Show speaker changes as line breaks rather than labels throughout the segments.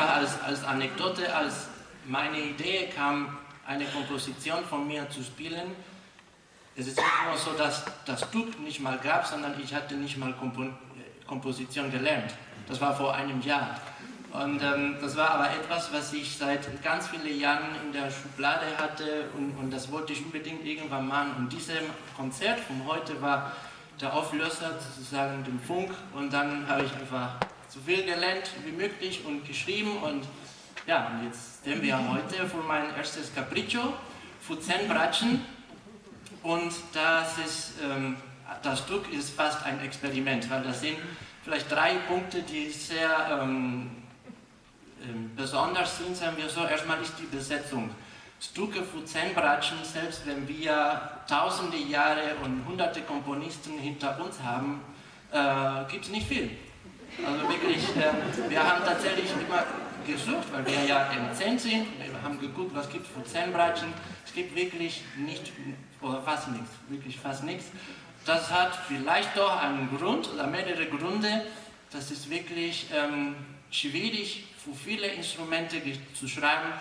einfach als Anekdote, als meine Idee kam, eine Komposition von mir zu spielen. Es ist nicht nur so, dass das Stück nicht mal gab, sondern ich hatte nicht mal Komposition gelernt. Das war vor einem Jahr. Und das war aber etwas, was ich seit ganz vielen Jahren in der Schublade hatte und das wollte ich unbedingt irgendwann machen. Und dieses Konzert von heute war der Auflöser, sozusagen den Funk, und dann habe ich einfach so viel gelernt wie möglich und geschrieben und ja, und jetzt stehen wir heute für mein erstes Capriccio, Fuzenbratschen, und das Stück ist fast ein Experiment, weil das sind vielleicht 3 Punkte, die sehr besonders sind, sagen wir so. Erstmal ist die Besetzung. Stücke Fuzenbratschen, selbst wenn wir tausende Jahre und hunderte Komponisten hinter uns haben, gibt es nicht viel. Also wirklich, wir haben tatsächlich immer gesucht, weil wir ja im 10 sind, wir haben geguckt, was gibt es Fuzenbratschen. Es gibt wirklich nicht, oder fast nichts, wirklich fast nichts. Das hat vielleicht doch einen Grund oder mehrere Gründe. Das ist wirklich schwierig für viele Instrumente zu schreiben,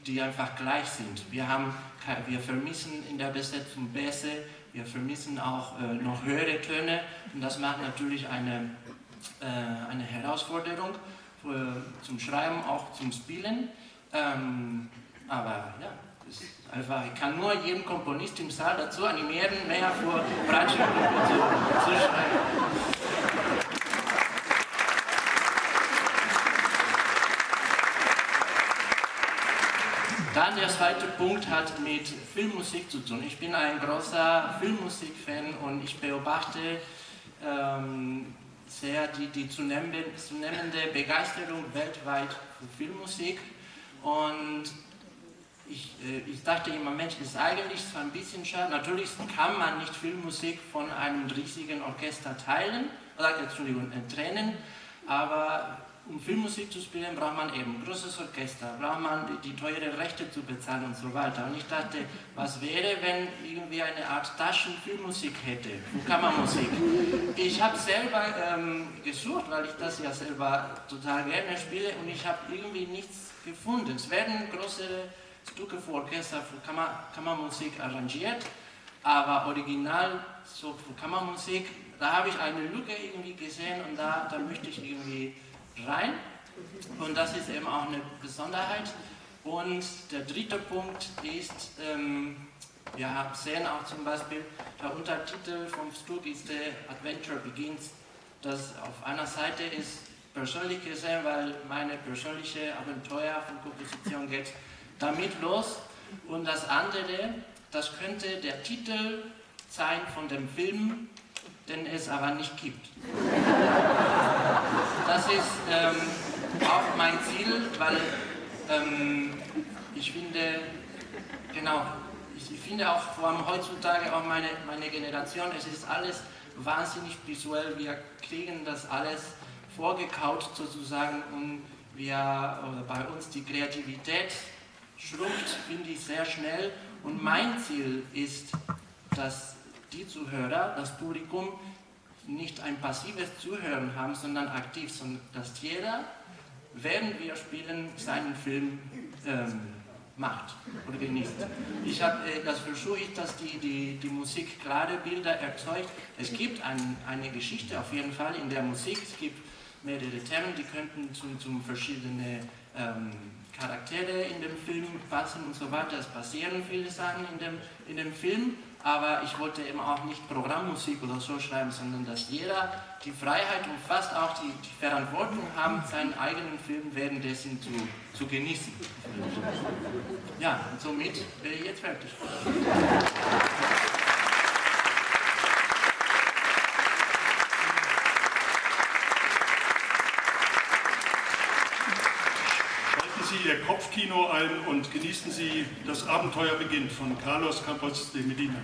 die einfach gleich sind. Wir vermissen in der Besetzung Bässe, wir vermissen auch noch höhere Töne und das macht natürlich eine Herausforderung zum Schreiben, auch zum Spielen. Aber ja, einfach, ich kann nur jeden Komponist im Saal dazu animieren, mehr für Bratschen zu schreiben. Dann der zweite Punkt hat mit Filmmusik zu tun. Ich bin ein großer Filmmusik-Fan und ich beobachte sehr die zunehmende Begeisterung weltweit für Filmmusik. Und ich dachte immer, Mensch, das ist eigentlich so ein bisschen schade. Natürlich kann man nicht Filmmusik von einem riesigen Orchester trennen, aber um Filmmusik zu spielen, braucht man eben ein großes Orchester, braucht man die teuren Rechte zu bezahlen und so weiter. Und ich dachte, was wäre, wenn irgendwie eine Art Taschenfilmmusik hätte, Kammermusik. Ich habe selber gesucht, weil ich das ja selber total gerne spiele und ich habe irgendwie nichts gefunden. Es werden größere Stücke für Orchester, für Kammermusik arrangiert, aber original so für Kammermusik, da habe ich eine Lücke irgendwie gesehen und da möchte ich irgendwie rein, und das ist eben auch eine Besonderheit. Und der dritte Punkt ist, wir sehen auch zum Beispiel, der Untertitel vom Stück ist The Adventure Begins, das auf einer Seite ist persönlich gesehen, weil meine persönliche Abenteuer von Komposition geht damit los, und das andere, das könnte der Titel sein von dem Film, den es aber nicht gibt. Das ist auch mein Ziel, weil ich finde, genau, ich finde auch vor allem heutzutage auch meine Generation, es ist alles wahnsinnig visuell, wir kriegen das alles vorgekaut sozusagen und bei uns die Kreativität schrumpft, finde ich, sehr schnell, und mein Ziel ist, dass die Zuhörer, das Publikum, nicht ein passives Zuhören haben, sondern aktiv, sondern dass jeder, während wir spielen, seinen Film macht oder genießt. Das versuche ich, dass die Musik klare Bilder erzeugt. Es gibt eine Geschichte auf jeden Fall in der Musik, es gibt mehrere Themen, die könnten zum verschiedene Charaktere in dem Film passen und so weiter. Es passieren viele Sachen in dem Film, aber ich wollte eben auch nicht Programmmusik oder so schreiben, sondern dass jeder die Freiheit und fast auch die Verantwortung haben, seinen eigenen Film währenddessen zu genießen. Ja, und somit bin ich jetzt fertig.
Sie Ihr Kopfkino ein und genießen Sie Das Abenteuer beginnt von Carlos Campos de Medina.